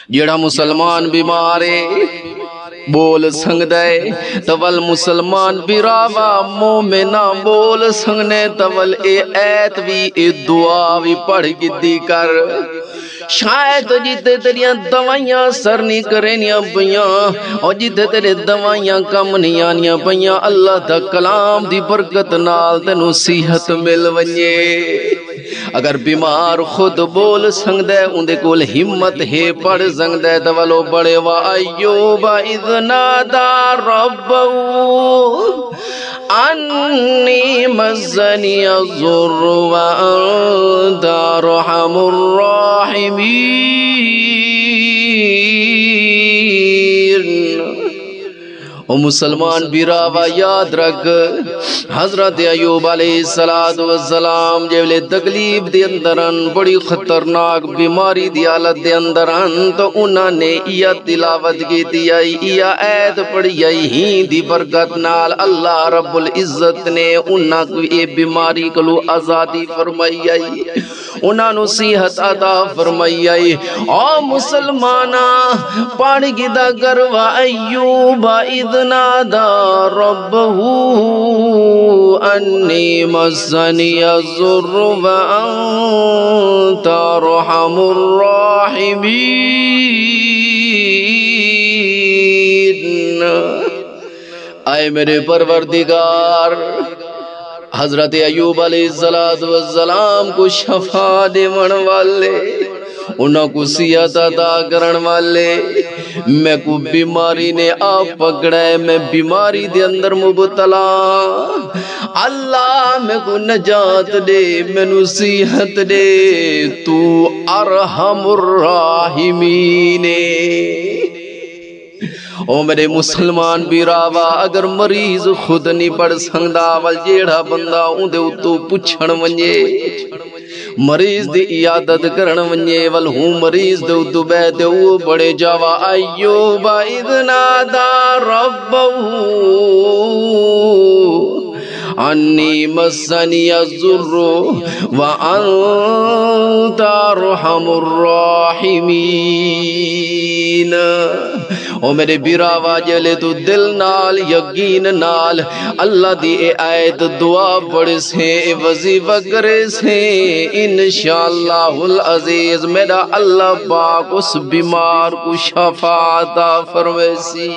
جڑا مسلمان بیمارے بول سنگ دے تول مسلمان براوا مومنہ بول سنگنے تول اے ایت بھی اے دعا بھی پڑھ گدی کر شاید جیتے تیریاں دوائیاں سر نہیں کرینیاں پئیاں اور جیتے تیرے دوائیاں کم نہیں آنیاں پئیاں اللہ دا کلام دی برکت نال تینو صحت مل ونجے اگر بیمار خود بول سنگ دے اندے کول ہمت ہے پڑھ سنگ دے تولو بڑے و ایوب اذ نادا ربو انی مزنی الضر وانت ارحم الراحمین او مسلمان بیراوا یاد رکھ حضرت ایوب علیہ السلام جیولے تکلیف دے اندران بڑی خطرناک بیماری دی حالت دے اندران تو انہاں نے یا تلاوت کی دیا یا ایت پڑھی ہی دی برکت نال اللہ رب العزت نے انہاں کو اے بیماری کلو آزادی فرمائی آئی انہاں نو صحت عطا فرمائی آئی او مسلمانہ پڑھ گی دا کروا ایوب اذ نادا ربہ انی مسنی الضر وانت ارحم الراحمین اے میرے پروردگار حضرت ایوب علیہ السلام کو شفا دیون والے انہاں کو صحت عطا کرن والے میں کو بیماری نے آپ پکڑے میں بیماری دے اندر مبتلا اللہ میں کو نجات دے میں نو صحت دے تو ارحم الراحمین او میرے مسلمان بیراوا اگر مریض خود نہیں پڑھ سکدا ول جیڑا بندہ اون دے اتو پچھن ونجے مریض دی عیادت کرن ونجے ول ہوں مریض دے اتو بیٹھے او بڑے جاوا ایوب اذ نادا ربہ انی مسنی الضر وانت ارحم الراحمین او میرے بیراوا جلے تو دل نال یقین نال اللہ دی اے آیت دعا پڑھ سے وظیفہ کرے سے انشاءاللہ العزیز میرا اللہ پاک اس بیمار کو شفا عطا فرمائے سی